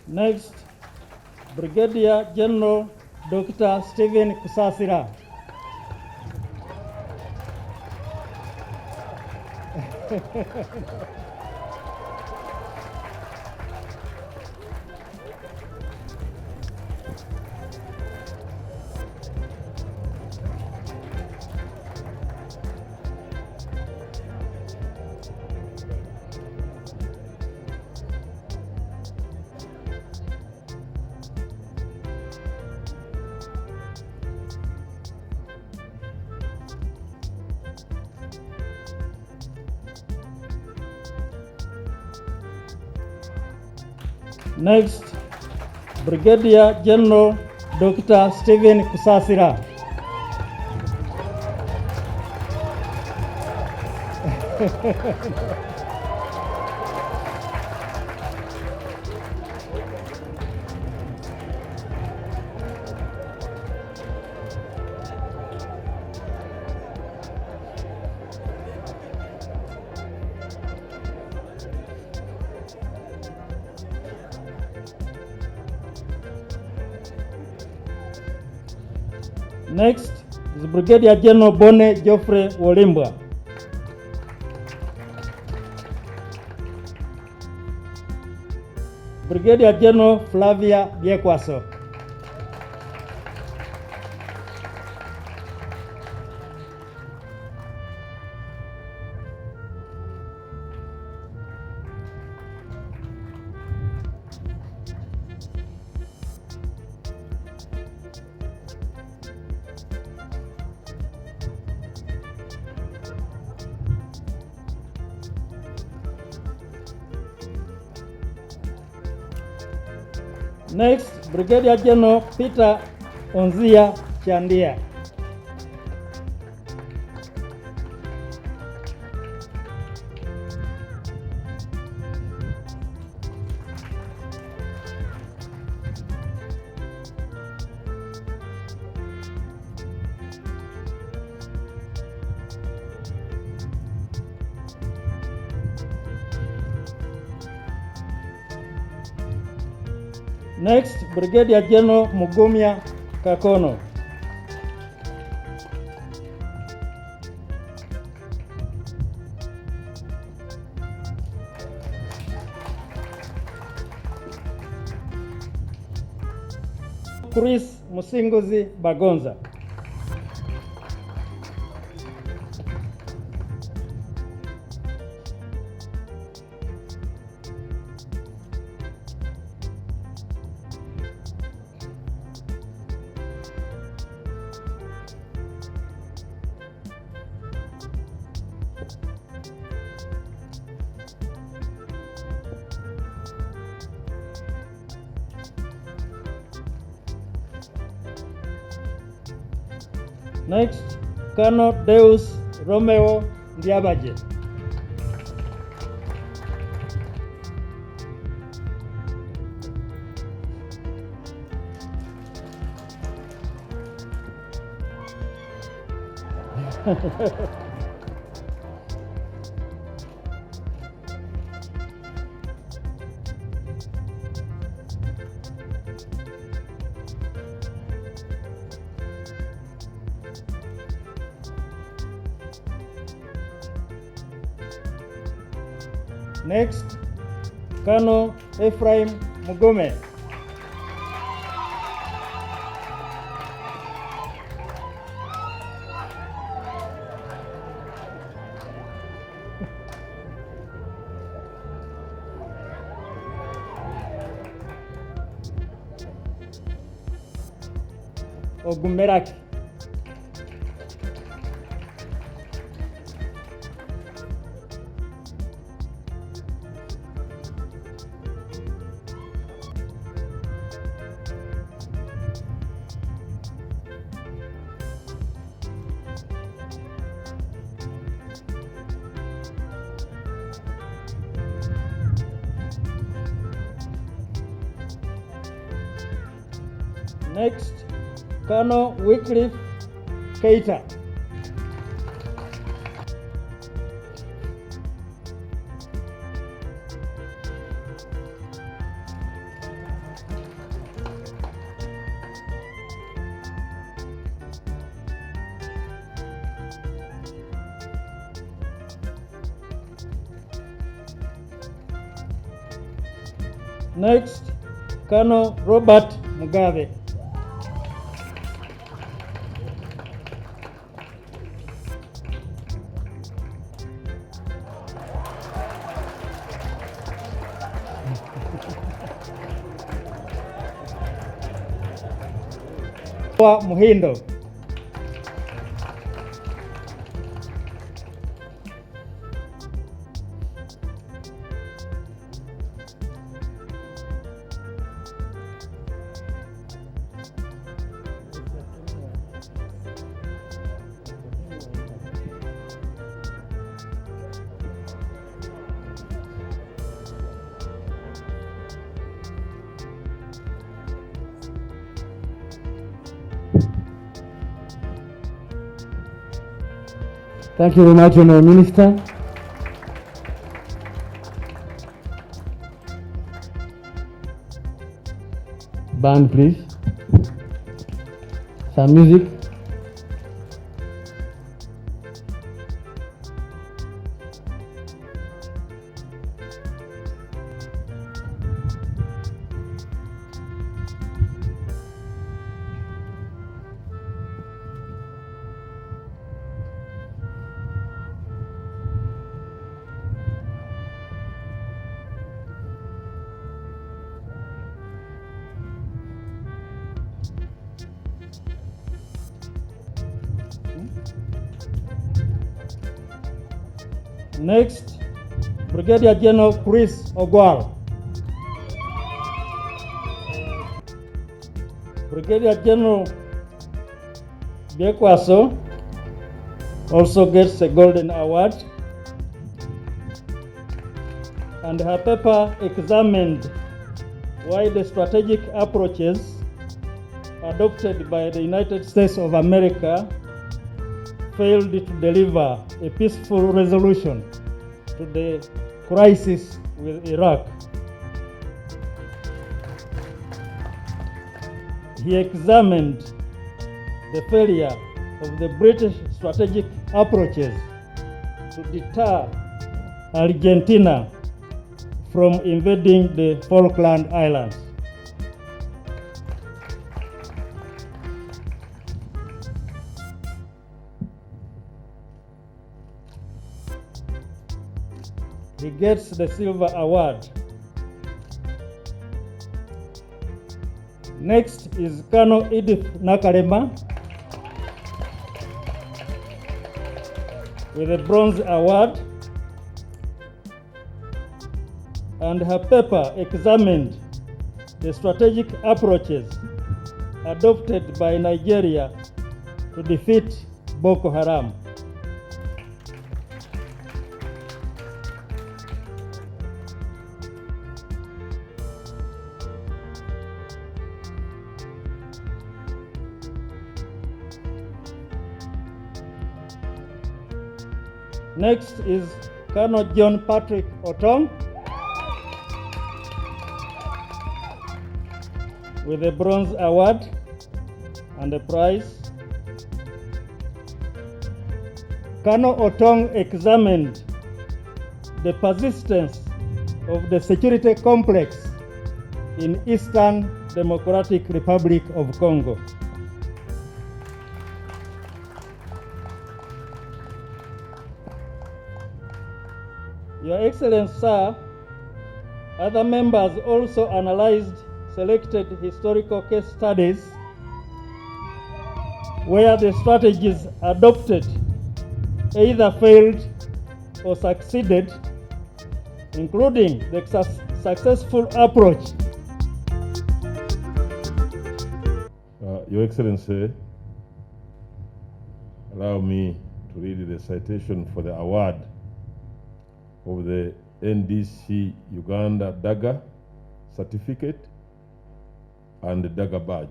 Next, Brigadier General Dr. Stephen Kusasira. Next, Brigadier General Dr. Stephen Kusasira. Next is Brigadier General Bone Geoffrey Wolimbwa. Brigadier General Flavia Biekwaso. Next, Brigadier General Peter Onzia Chandia. Next, Brigadier General Mugumya Kakono. Chris Musinguzi Bagonza. Next, Colonel Deus Romeo Ndiabaje. Next, Colonel Ephraim Mugome. Ogumeraki. Next, Colonel Wycliffe Keita. Next, Colonel Robert Mugabe. Muhindo. Thank you very much, Honourable Minister. Band, please. Some music. Next, Brigadier General Chris Ogwal. Brigadier General Biekwaso also gets a Golden Award, and her paper examined why the strategic approaches adopted by the United States of America failed to deliver a peaceful resolution to the crisis with Iraq. He examined the failure of the British strategic approaches to deter Argentina from invading the Falkland Islands. He gets the Silver Award. Next is Colonel Edith Nakalema with a Bronze Award, and her paper examined the strategic approaches adopted by Nigeria to defeat Boko Haram. Next is Colonel John Patrick Otong with a Bronze Award and a prize. Colonel Otong examined the persistence of the security complex in Eastern Democratic Republic of Congo. Your Excellency, sir, other members also analyzed selected historical case studies where the strategies adopted either failed or succeeded, including the successful approach. Your Excellency, allow me to read the citation for the award of the NDC Uganda Dagger certificate and the Dagger badge.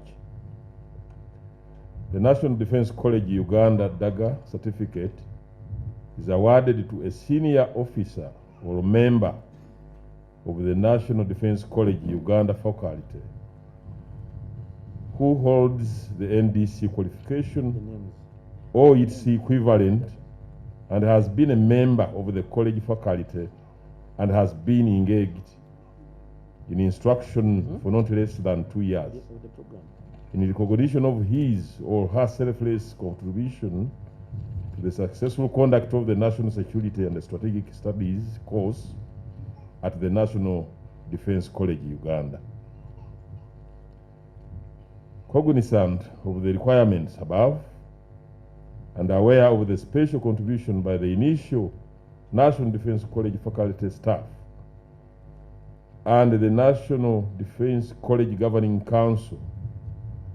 The National Defense College-Uganda Dagger certificate is awarded to a senior officer or member of the National Defense College-Uganda faculty who holds the NDC qualification or its equivalent and has been a member of the college faculty and has been engaged in instruction for not less than 2 years. In recognition of his or her selfless contribution to the successful conduct of the National Security and Strategic Studies course at the National Defense College-Uganda. Cognizant of the requirements above and aware of the special contribution by the initial National Defense College faculty staff and the National Defense College Governing Council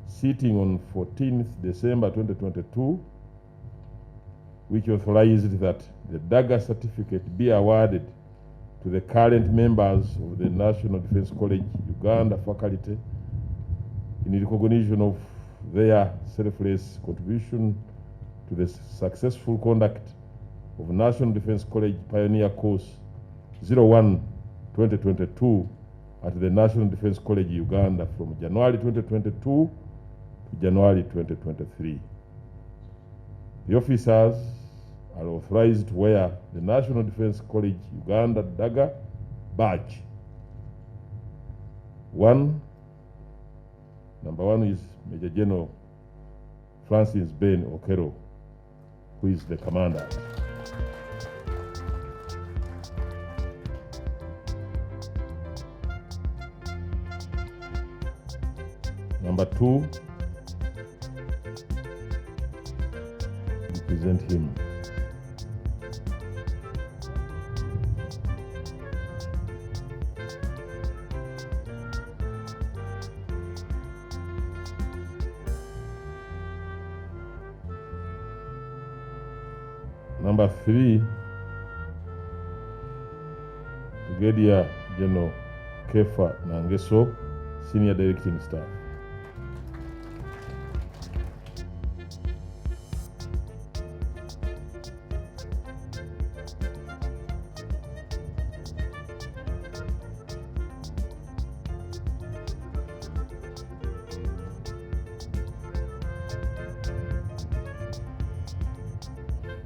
sitting on 14th December 2022, which authorized that the DAGA certificate be awarded to the current members of the National Defense College-Uganda faculty in recognition of their selfless contribution to the successful conduct of National Defense College Pioneer Course 01-2022 at the National Defense College-Uganda from January 2022 to January 2023. The officers are authorized to wear the National Defense College-Uganda DAGA badge. Number one is Major General Francis Ben Okero, who is the commander. Number two, present him. Number three, Brigadier General Kefa Nangeso, Senior Directing Staff.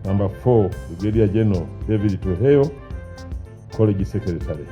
Number four, Brigadier General David Tuheo, College Secretary.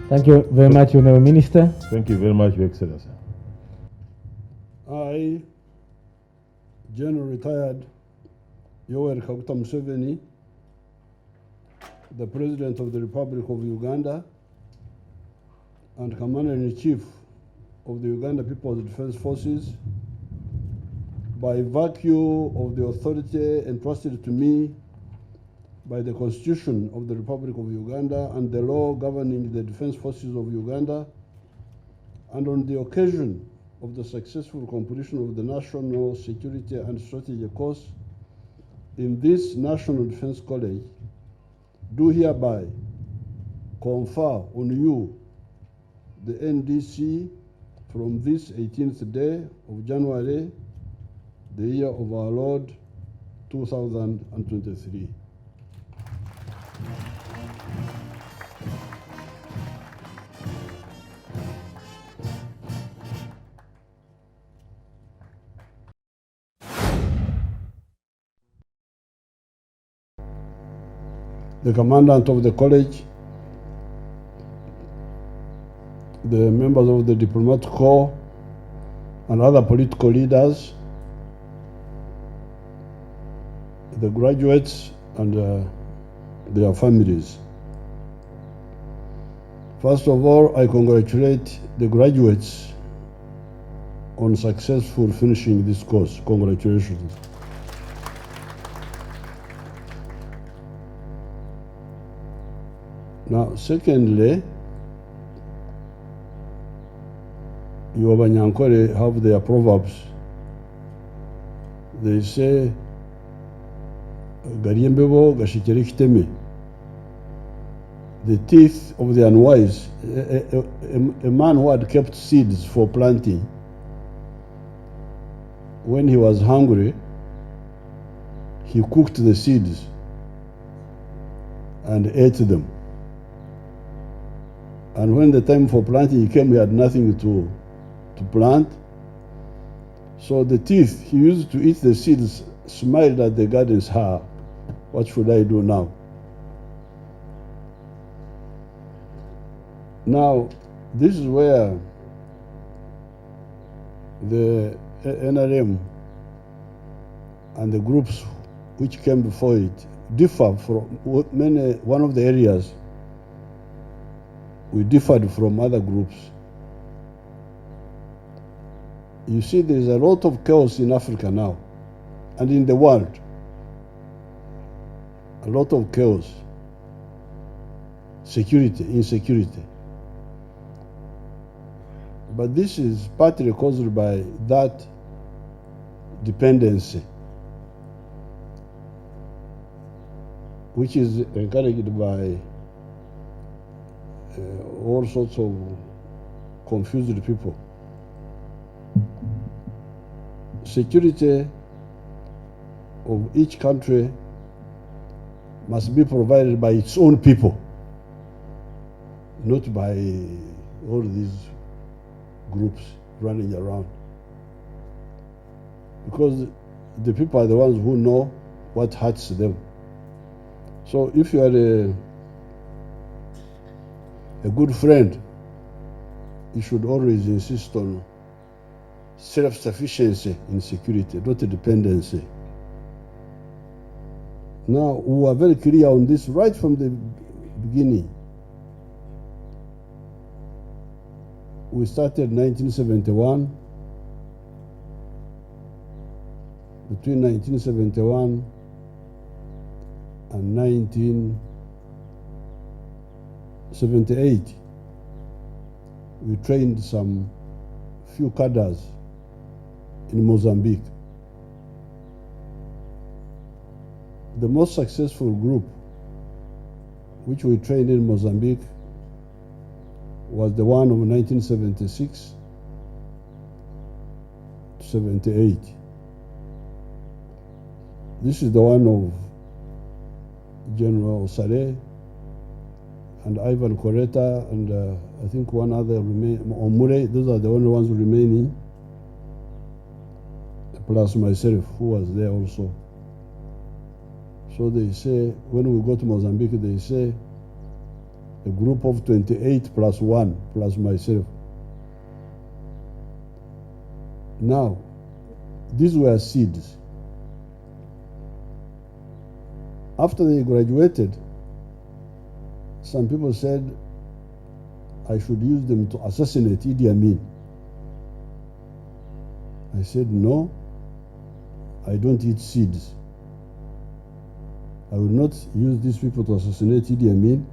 Thank you very much, Honorable Minister. Thank you very much, Your Excellency. I, General Retired Yoweri Kaguta Museveni, the President of the Republic of Uganda and Commander-in-Chief of the Uganda People's Defense Forces, by virtue of the authority entrusted to me by the Constitution of the Republic of Uganda and the law governing the Defense Forces of Uganda, and on the occasion of the successful completion of the National Security and Strategy course in this National Defense College, do hereby confer on you the NDC from this 18th day of January, the year of our Lord, 2023. The commandant of the college, the members of the diplomatic corps, and other political leaders, the graduates and their families. First of all, I congratulate the graduates on successful finishing this course. Congratulations. Now, secondly, you Abanyankole have their proverbs. They say, Gariembebo Gashikere Kiteme. The teeth of the unwise. A man who had kept seeds for planting, when he was hungry, he cooked the seeds and ate them. And when the time for planting came, he had nothing to plant. So the teeth he used to eat the seeds smiled at the gardens. What should I do now? Now, this is where the NRM and the groups which came before it differ from one of the areas we differed from other groups. You see, there's a lot of chaos in Africa now and in the world. A lot of chaos, insecurity. But this is partly caused by that dependency, which is encouraged by all sorts of confused people. Security of each country must be provided by its own people, not by all these groups running around. Because the people are the ones who know what hurts them. So if you are a good friend, you should always insist on self-sufficiency in security, not dependency. Now, we were very clear on this right from the beginning. We started 1971. Between 1971 and 1978, we trained some few cadres in Mozambique. The most successful group which we trained in Mozambique was the one of 1976 to 78. This is the one of General Saleh and Ivan Coretta and I think one other Omure. Those are the only ones remaining, plus myself, who was there also. So they say, when we go to Mozambique, they say a group of 28 plus 1 plus myself. Now, these were seeds. After they graduated, some people said I should use them to assassinate Idi Amin. I said, no, I don't eat seeds. I will not use these people to assassinate Idi Amin,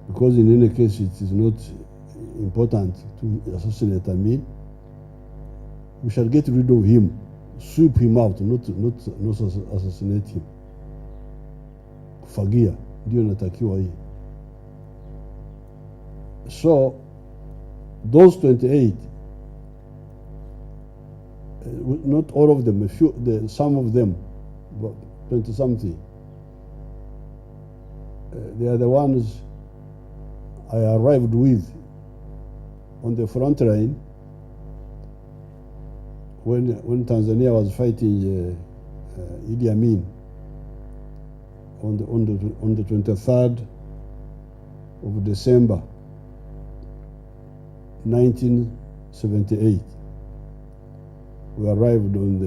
because in any case it is not important to assassinate Amin. We shall get rid of him, sweep him out, not assassinate him. Kufagia ndio natakiwa hii. So those 28, not all of them, some of them, but 20 something, they are the ones I arrived with on the front line when Tanzania was fighting Idi Amin on the 23rd of December 1978. We arrived on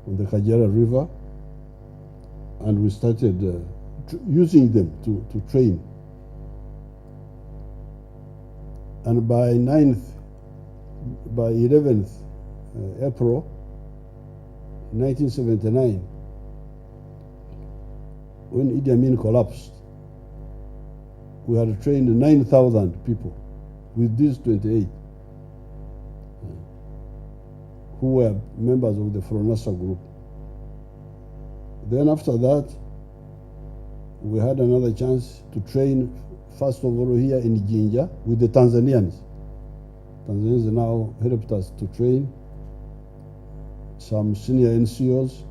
the Kajara River, and we started using them to train. And by 11th April 1979, when Idi Amin collapsed, we had trained 9,000 people with these 28 who were members of the Fronasa group. Then after that, we had another chance to train, first of all, here in Jinja with the Tanzanians. Tanzanians now helped us to train some senior NCOs.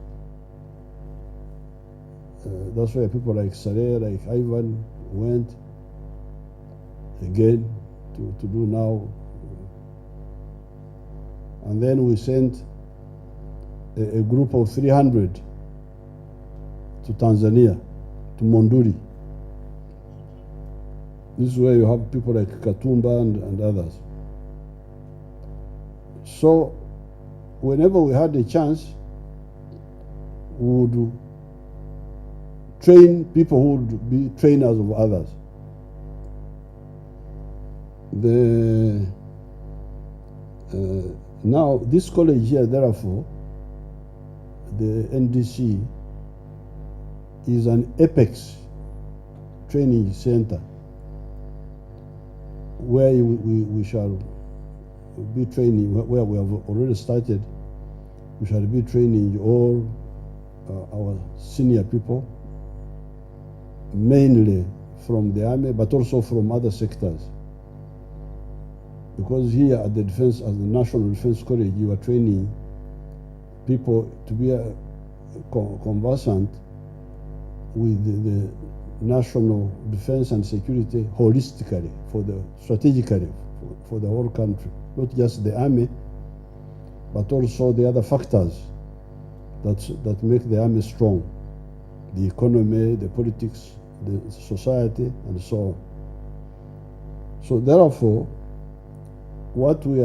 That's where people like Saleh, like Ivan went again to do now. And then we sent a group of 300 to Tanzania, to Monduli. This is where you have people like Katumba and others. So whenever we had a chance, we would train people who would be trainers of others. Now this college here, therefore, the NDC, is an apex training center where we shall be training, where we have already started. We shall be training all our senior people, mainly from the army, but also from other sectors. Because here at the defense, at the National Defense College, you are training people to be conversant with the national defense and security holistically, strategically, for the whole country. Not just the army, but also the other factors that make the army strong. The economy, the politics, the society, and so on. So therefore, what we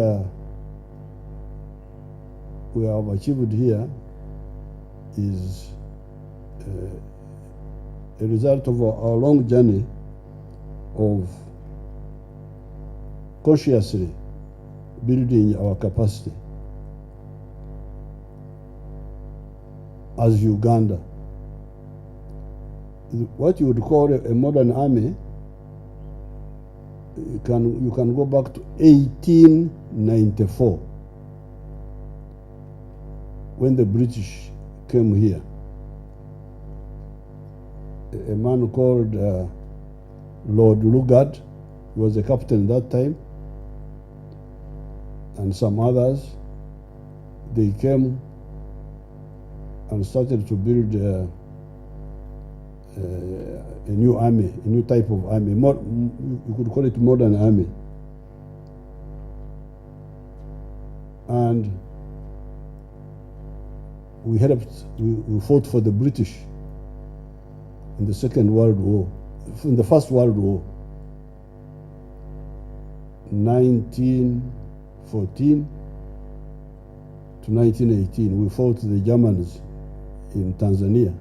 have achieved here is a result of our long journey of consciously building our capacity as Uganda. What you would call a modern army, you can go back to 1894 when the British came here. A man called Lord Lugard, he was a captain at that time, and some others, they came and started to build a new army, a new type of army. You could call it modern army. And we fought for the British in the Second World War, in the First World War, 1914 to 1918. We fought the Germans in Tanzania.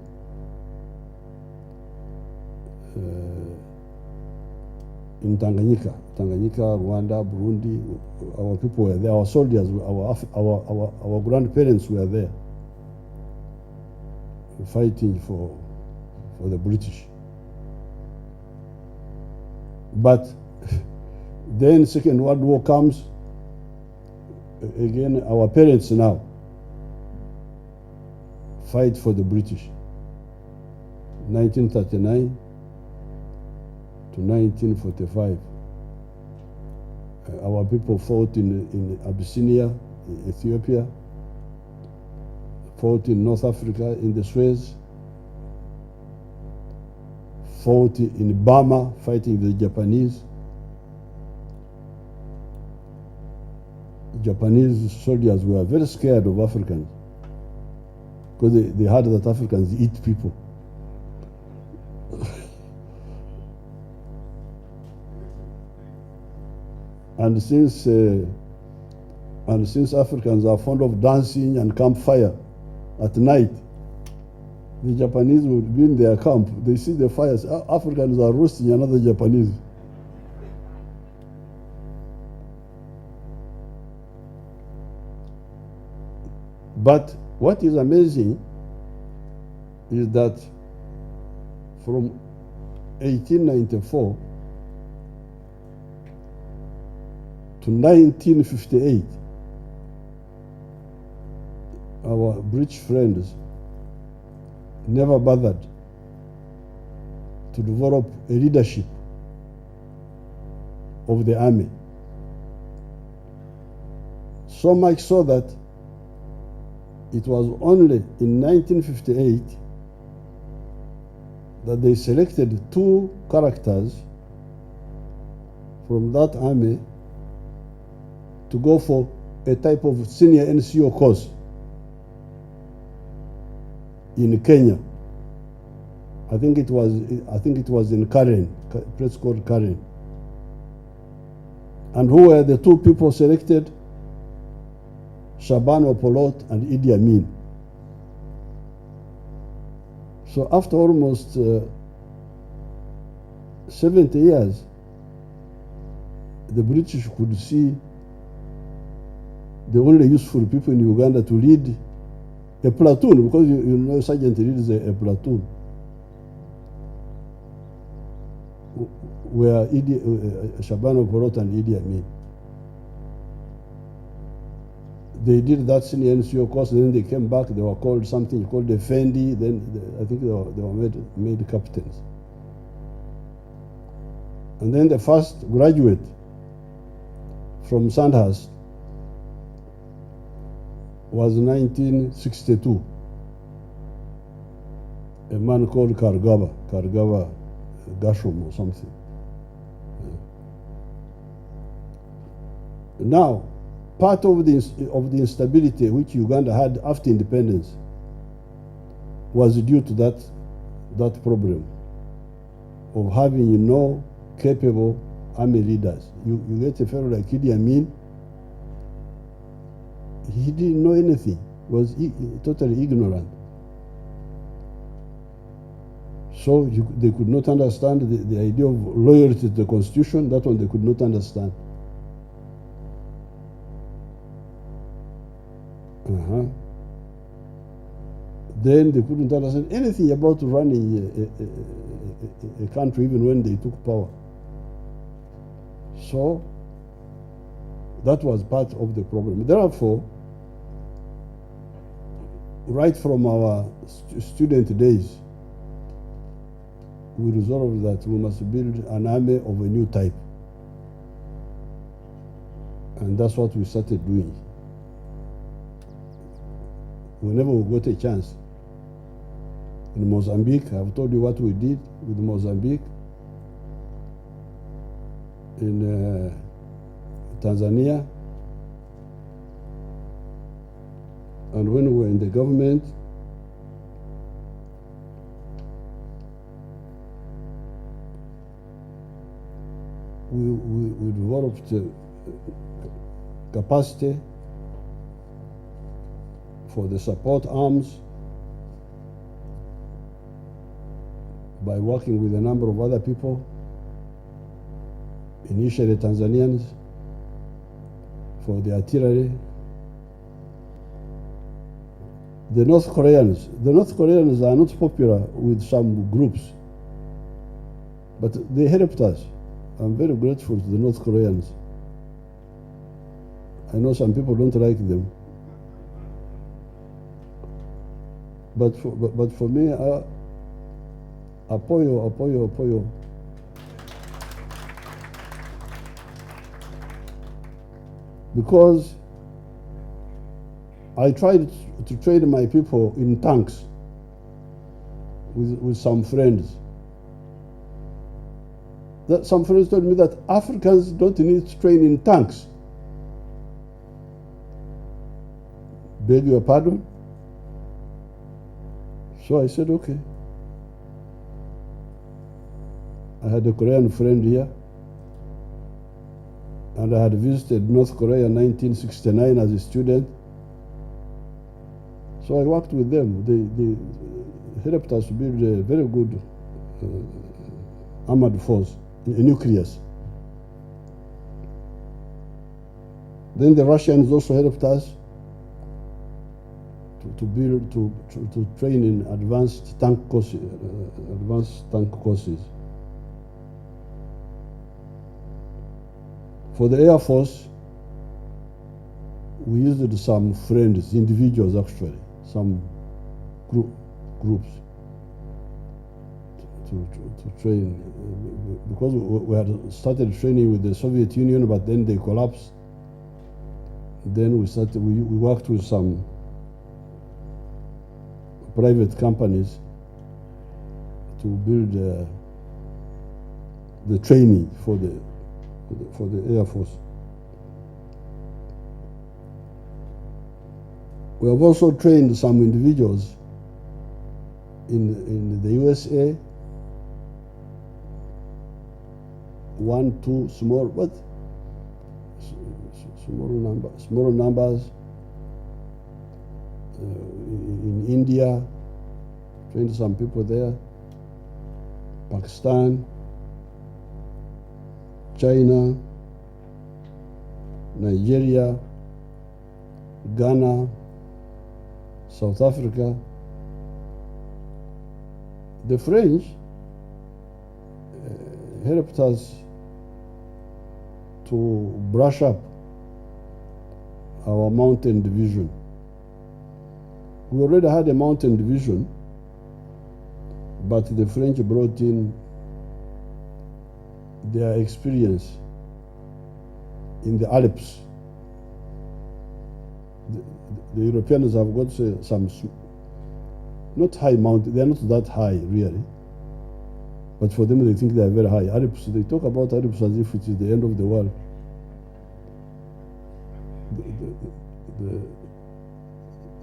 In Tanganyika, Rwanda, Burundi, our people were there. Our soldiers, our grandparents were there, fighting for the British. But then Second World War comes again. Our parents now fight for the British. 1939 to 1945. Our people fought in Abyssinia, Ethiopia, fought in North Africa, in the Suez, fought in Burma, fighting the Japanese. Japanese soldiers were very scared of Africans because they heard that Africans eat people. And since Africans are fond of dancing and campfire at night, the Japanese would be in their camp. They see the fires. Africans are roasting another Japanese. But what is amazing is that from 1894 to 1958, our British friends, never bothered to develop a leadership of the army. So much so that it was only in 1958 that they selected 2 characters from that army to go for a type of senior NCO course in Kenya. I think it was in Karen, a place called Karen. And who were the 2 people selected? Shaban Opolot and Idi Amin. So after almost 70 years, the British could see the only useful people in Uganda to lead a platoon, because you know sergeant leads a platoon, were Shaban Opolot and Idi Amin. They did that senior NCO course, then they came back, they were called something called the Fendi, then I think they were made captains. And then the first graduate from Sandhurst was 1962. A man called Kargava Gashom or something. Now, part of the instability which Uganda had after independence was due to that problem of having no capable army leaders. You get a fellow like Idi Amin, he didn't know anything, was totally ignorant. So they could not understand the idea of loyalty to the constitution. That one they could not understand. Then they couldn't understand anything about running a country even when they took power. So that was part of the problem. Therefore, right from our student days, we resolved that we must build an army of a new type. And that's what we started doing. Whenever we got a chance. In Mozambique, I've told you what we did with Mozambique. In Tanzania. And when we were in the government, we developed capacity for the support arms by working with a number of other people, initially Tanzanians, for the artillery. The North Koreans are not popular with some groups, but they helped us. I'm very grateful to the North Koreans. I know some people don't like them, but for me, apoyo. Because I tried to train my people in tanks with some friends. Some friends told me that Africans don't need to train in tanks. Beg your pardon? So I said, okay. I had a Korean friend here, and I had visited North Korea in 1969 as a student. So I worked with them. They helped us build a very good armored force, nucleus. Then the Russians also helped us to train in advanced tank courses. For the Air Force, we used some friends, individuals actually, some groups. to train, because we had started training with the Soviet Union, but then they collapsed. Then we worked with some private companies to build the training for the Air Force. We have also trained some individuals in the USA, 1, 2 small, but small numbers. In India, trained some people there. Pakistan, China, Nigeria, Ghana, South Africa. The French helped us to brush up our mountain division. We already had a mountain division, but the French brought in their experience in the Alps. The Europeans have got some, not high mountain, they are not that high really, but for them they think they are very high. Alps, they talk about Alps as if it is the end of the world.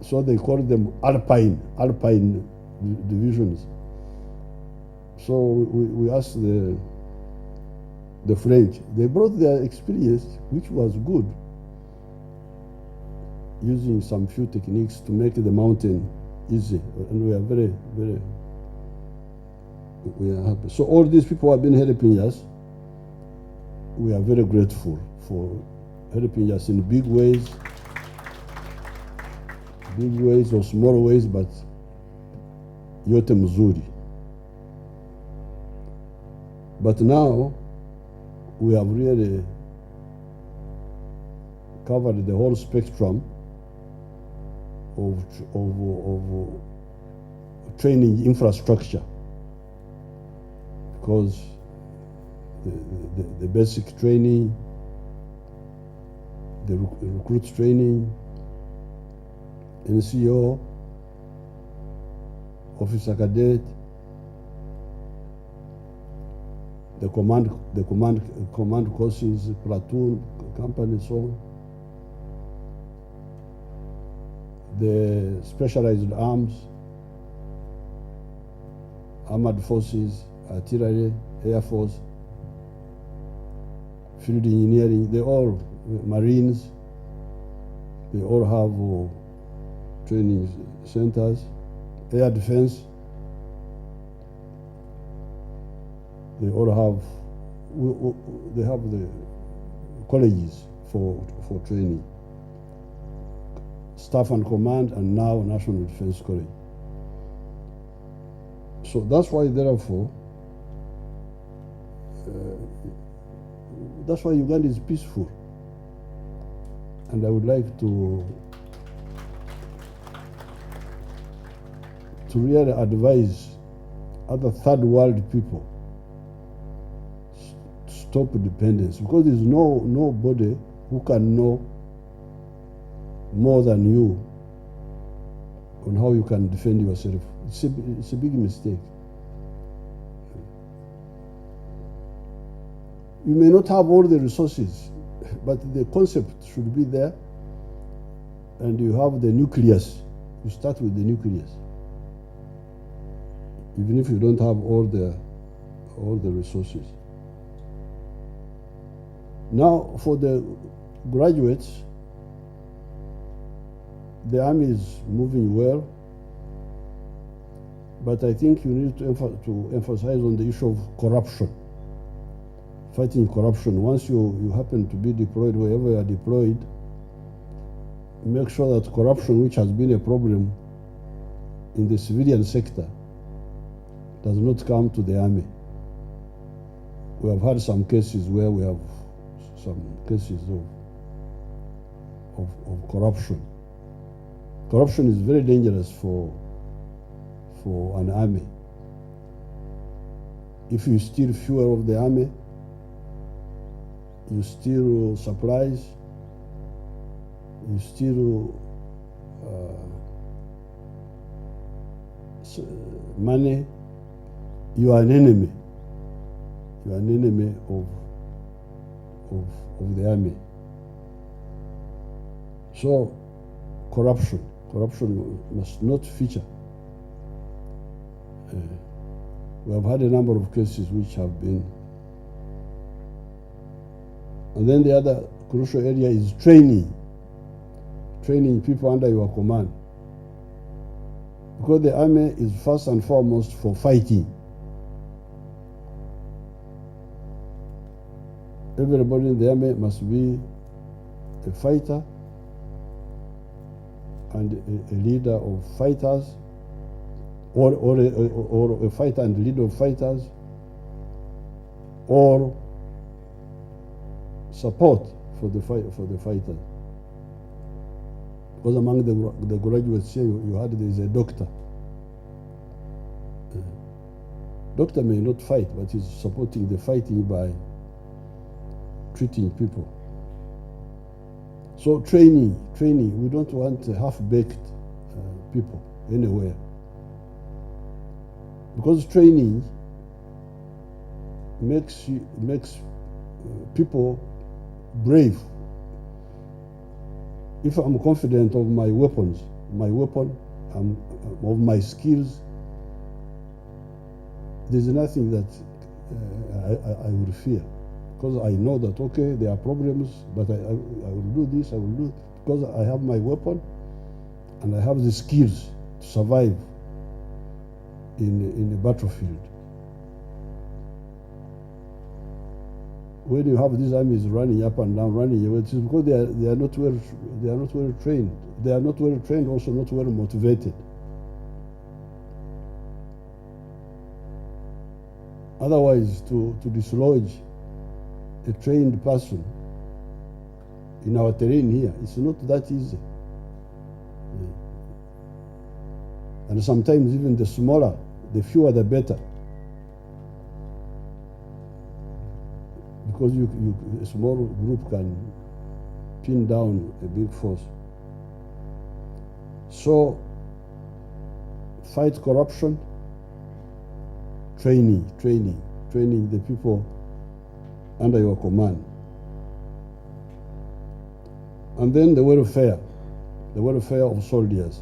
So they call them Alpine divisions. So we asked the French. They brought their experience, which was good, using some few techniques to make the mountain easy, and we are very we are happy. So all these people have been helping us. We are very grateful for helping us in big ways or small ways, but yote mzuri. But now we have really covered the whole spectrum of training infrastructure, because the basic training, the recruit training, NCO, officer cadet, the command courses, platoon, company, so on. The specialized arms, armored forces, artillery, air force, field engineering, they all, Marines, they all have training centers, air defense, they all have, they have the colleges for training, Staff and Command, and now National Defense College. So that's why, therefore, that's why Uganda is peaceful. And I would like to really advise other third world people to stop dependence, because there's nobody who can know more than you on how you can defend yourself. It's a big mistake. You may not have all the resources, but the concept should be there, and you have the nucleus. You start with the nucleus, even if you don't have all the resources. Now, for the graduates, the army is moving well, but I think you need to emphasize on the issue of corruption, fighting corruption. Once you happen to be deployed, wherever you are deployed, make sure that corruption, which has been a problem in the civilian sector, does not come to the army. We have had some cases where we have some cases of corruption. Corruption is very dangerous for an army. If you steal fuel of the army, you steal supplies, you steal money, you are an enemy. You are an enemy of the army. So corruption must not feature. We have had a number of cases which have been. And then the other crucial area is training people under your command. Because the army is first and foremost for fighting. Everybody in the army must be a fighter and a leader of fighters, or a fighter and leader of fighters, or support for the fighters. Because among the graduates here, you had there's a doctor. Doctor may not fight, but he's supporting the fighting by treating people. So training, we don't want half-baked people anywhere. Because training makes people brave. If I'm confident of my weapon, of my skills, there's nothing that I would fear. Because I know that, okay, there are problems, but I will do this, I will do it, because I have my weapon and I have the skills to survive in a battlefield. When you have these armies running up and down, it's because they are not well trained. They are not well trained, also not well motivated. Otherwise, to dislodge a trained person in our terrain here, it's not that easy. And sometimes even the smaller, the fewer the better. Because a small group can pin down a big force. So, fight corruption, training the people under your command. And then the welfare of soldiers.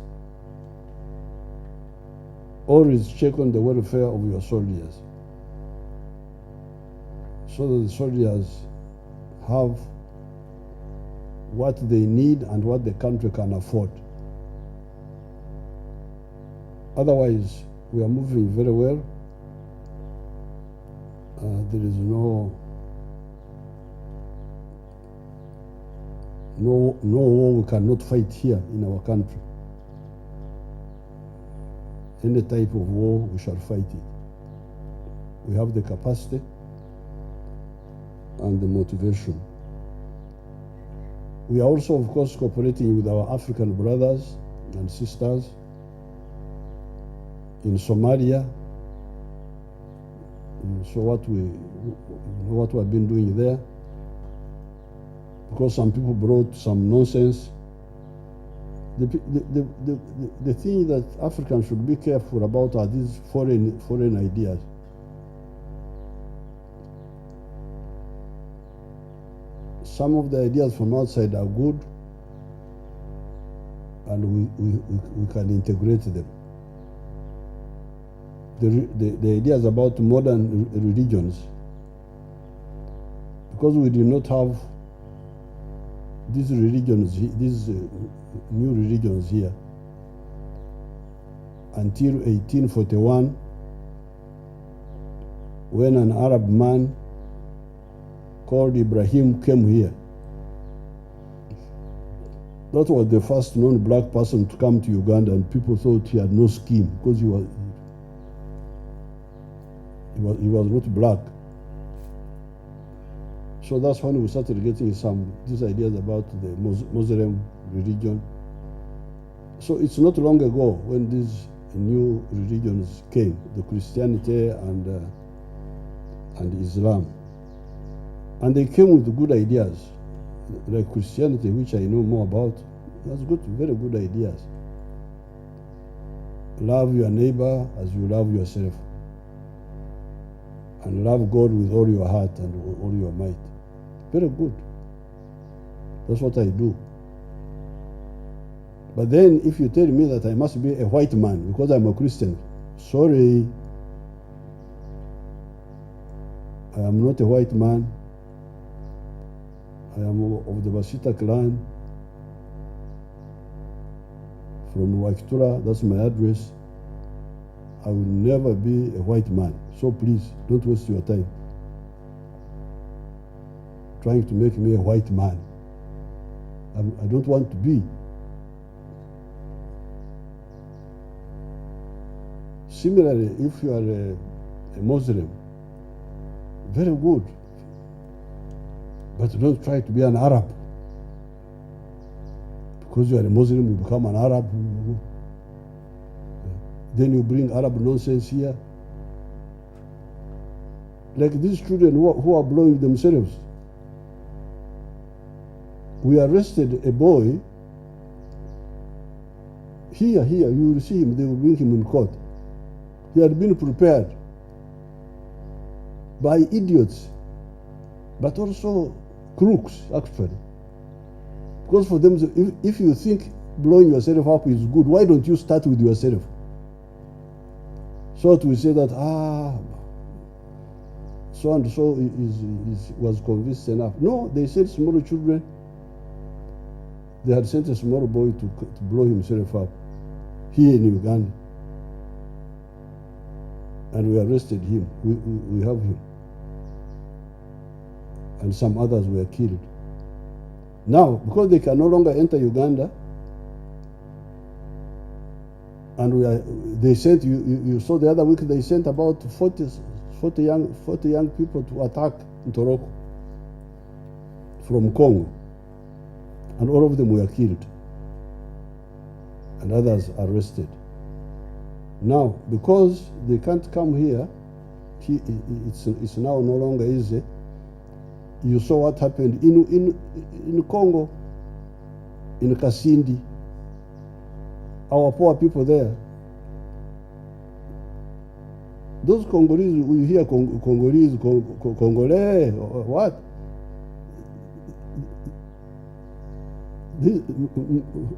Always check on the welfare of your soldiers, so that the soldiers have what they need and what the country can afford. Otherwise, we are moving very well. There is no war we cannot fight here in our country. Any type of war, we shall fight it. We have the capacity and the motivation. We are also, of course, cooperating with our African brothers and sisters in Somalia. So what we have been doing there, because some people brought some nonsense. The thing that Africans should be careful about are these foreign ideas. Some of the ideas from outside are good, and we can integrate them. The ideas about modern religions, because we do not have these religions, these new religions here, until 1841, when an Arab man called Ibrahim came here. That was the first non-black person to come to Uganda, and people thought he had no skin because he was not black. So that's when we started getting these ideas about the Muslim religion. So it's not long ago when these new religions came, the Christianity and and Islam. And they came with good ideas, like Christianity, which I know more about. That's good, very good ideas. Love your neighbor as you love yourself. And love God with all your heart and all your might. Very good. That's what I do. But then if you tell me that I must be a white man because I'm a Christian, sorry, I am not a white man. I am of the Bashita clan from Wakitura. That's my address. I will never be a white man. So please, don't waste your time trying to make me a white man. I don't want to be. Similarly, if you are a Muslim, very good. But don't try to be an Arab. Because you are a Muslim, you become an Arab. Then you bring Arab nonsense here. Like these children who are blowing themselves. We arrested a boy. Here, you will see him, they will bring him in court. He had been prepared by idiots, but also crooks, actually. Because for them, if you think blowing yourself up is good, why don't you start with yourself? So we say that, so and so was convinced enough. No, they said small children. They had sent a small boy to blow himself up here in Uganda. And we arrested him. We have him. And some others were killed. Now, because they can no longer enter Uganda, and they sent, you saw the other week, they sent about 40 young people to attack Ntoroko from Congo. And all of them were killed. And others arrested. Now, because they can't come here, it's now no longer easy. You saw what happened in Congo, in Kasindi. Our poor people there. Those Congolese, we hear Congolese, Congolais, what?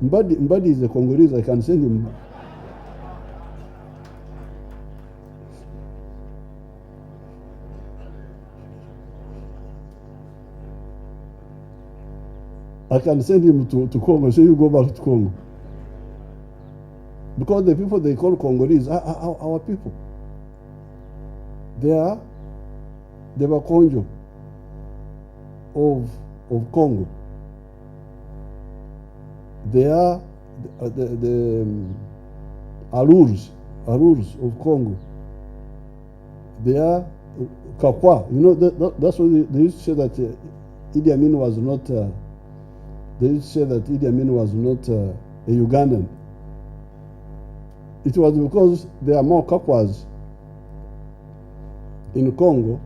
Mbadi is a Congolese, I can send him. I can send him to Congo, so you go back to Congo. Because the people they call Congolese are our people. They are the Bakonjo of Congo. They are the Alurs of Congo. They are Kakwa. You know, that's what they used to say that Idi Amin was not. They used to say that Idi Amin was not a Ugandan. It was because there are more Kakwas in Congo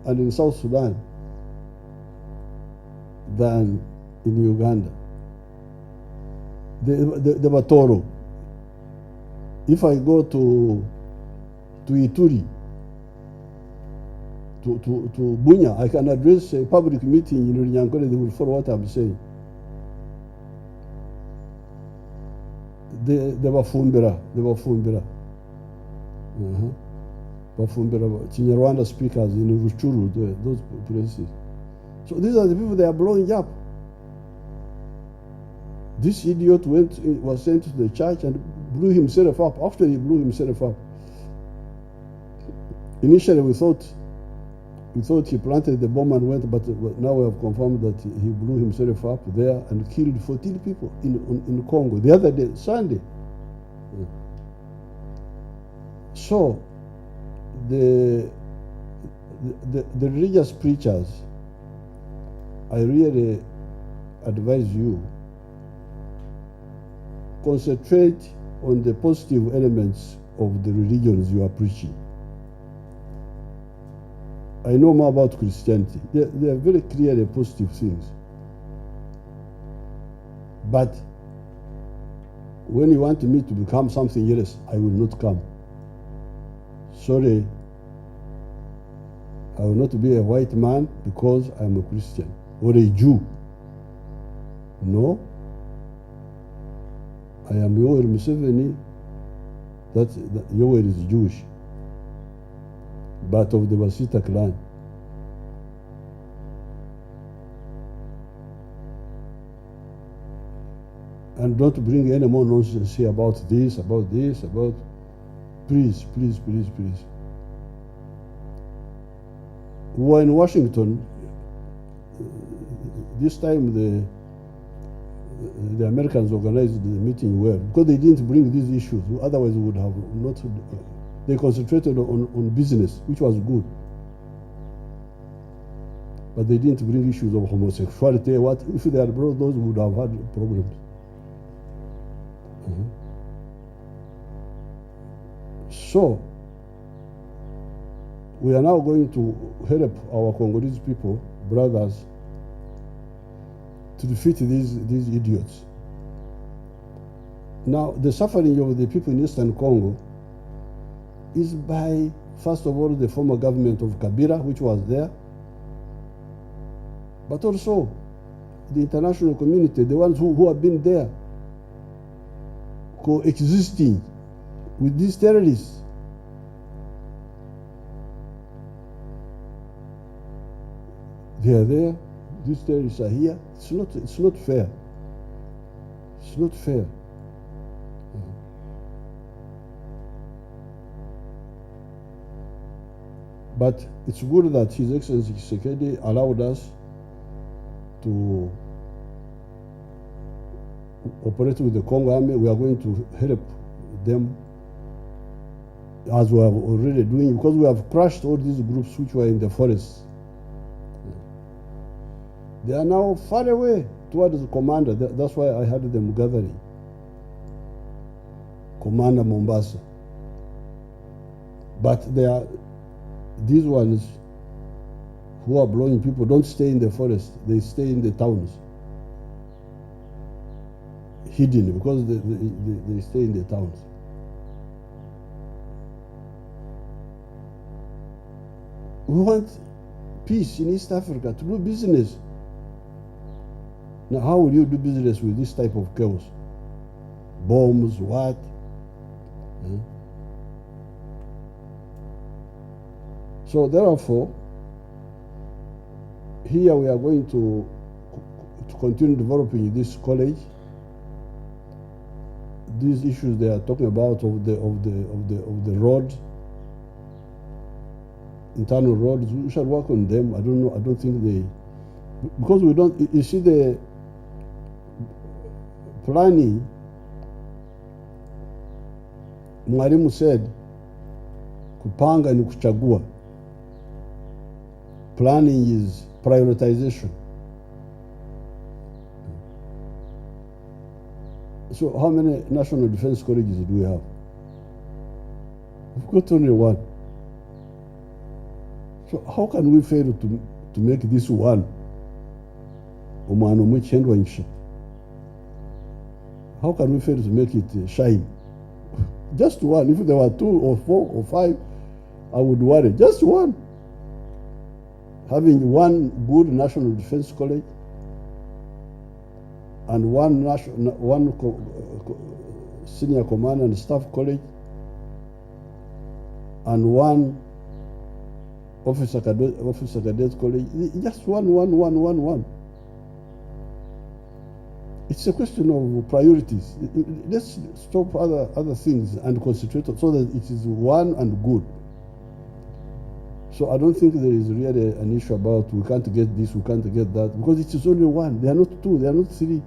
and in South Sudan than in Uganda. The Batoro. If I go to Ituri, to Bunya, I can address a public meeting in Runyankore, they will follow what I'm saying. They were Fumbira. Bafumbira, Chinyarwanda speakers in Ruchuru, those places. So these are the people they are blowing up. This idiot was sent to the church and blew himself up. After he blew himself up, initially we thought he planted the bomb and went, but now we have confirmed that he blew himself up there and killed 14 people in Congo the other day, Sunday. So the religious preachers, I really advise you, concentrate on the positive elements of the religions you are preaching. I know more about Christianity. They are very clearly positive things. But when you want me to become something else, I will not come. Sorry, I will not be a white man because I am a Christian or a Jew. No. I am Yoweri Museveni. Yoweri is Jewish, but of the Wasita clan. And don't bring any more nonsense here about this, please, please, please, please. We were in Washington. This time the Americans organized the meeting well, because they didn't bring these issues. Otherwise, we would have not. They concentrated on business, which was good. But they didn't bring issues of homosexuality. What if they had brought those, we would have had problems. So, we are now going to help our Congolese people, brothers, to defeat these idiots. Now, the suffering of the people in Eastern Congo is by, first of all, the former government of Kabila, which was there, but also the international community, the ones who have been there, coexisting with these terrorists. They are there, these terrorists are here. It's not fair. It's not fair. But it's good that His Excellency Tshisekedi allowed us to operate with the Congo Army. We are going to help them, as we are already doing, because we have crushed all these groups which were in the forests. They are now far away towards the commander. That's why I had them gathering. Commander Mombasa. But they are, these ones who are blowing people don't stay in the forest. They stay in the towns. Hidden, because they stay in the towns. We want peace in East Africa, to do business. Now, how will you do business with this type of chaos? Bombs, what? So therefore, here we are going to continue developing this college. These issues they are talking about of the road, internal roads, we shall work on them. I don't know. I don't think they, because we don't. You see, the planning, Mwalimu said, kupanga ni kuchagua. Planning is prioritization. So how many National Defense Colleges do we have? We've got only one. So how can we fail to make this one? How can we fail to make it shine? Just one. If there were 2 or 4 or 5, I would worry. Just one. Having one good National Defense College and one senior command and staff college and one officer cadet college, just one. It's a question of priorities. Let's stop other things and concentrate so that it is one and good. So I don't think there is really an issue about we can't get this, we can't get that, because it is only one. They are not 2, they are not 3.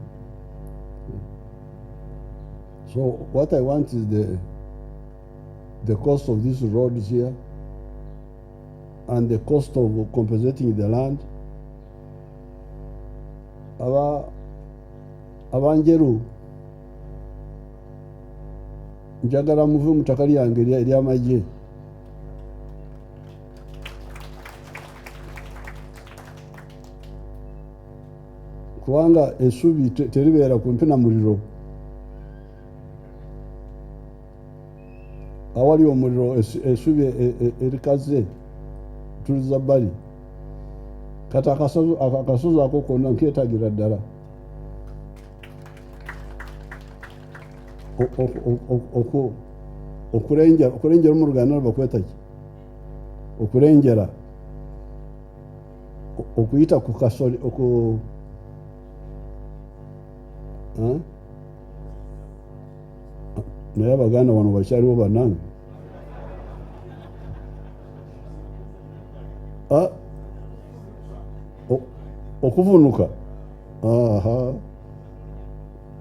So what I want is the cost of these roads here and the cost of compensating the land. Abanjeru njagala muve mutakali yange ery'amagye. kubanga essubi teribeera kumpi na muliro. Awali omuliro essubi erikaze tuliza bbali. Kati akasozi ako konna nkeetagira ddala okulenjera mu Luganda bakweta ki? Okulenjera okuyita ku kasoli naye Abaganda wano bakyaliwo bannange. Okuvunuka.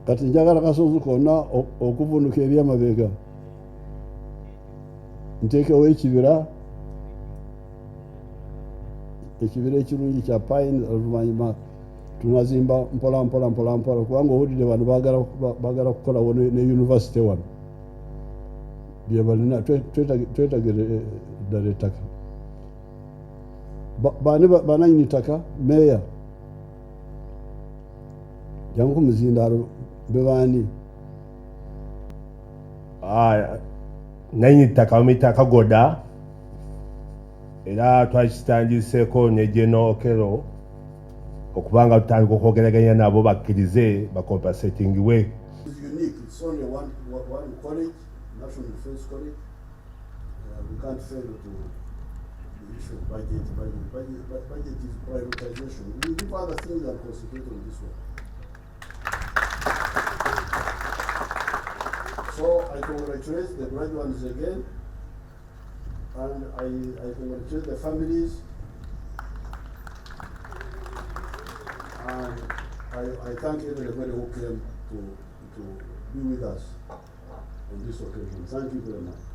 Kati njagala kasozi konna okuvunuka eri amabega. Nteekewo ekibira ekirungi kya pine, oluvannyuma tunazimba mpola kubanga owulidde bano baagala kukolawo ne yunivasite wano. Bye balina twetagire ddala ettaka. Bananyini ttaka meeya jangu ku muzindaalo be baani? Nanyini ttaka bamuyita Kagoda, era twakitandiseeko ne General Okero okubanga tutandika okwogeraganya nabo bakkirize bakompensatingibwe. It's unique. It's only one college, National Defense College. We can't fail to the issue of budget. Budget is prioritization. We give other things and concentrate on this one. So I congratulate the graduates again, and I congratulate the families, and I thank everybody who came to be with us on this occasion. Thank you very much.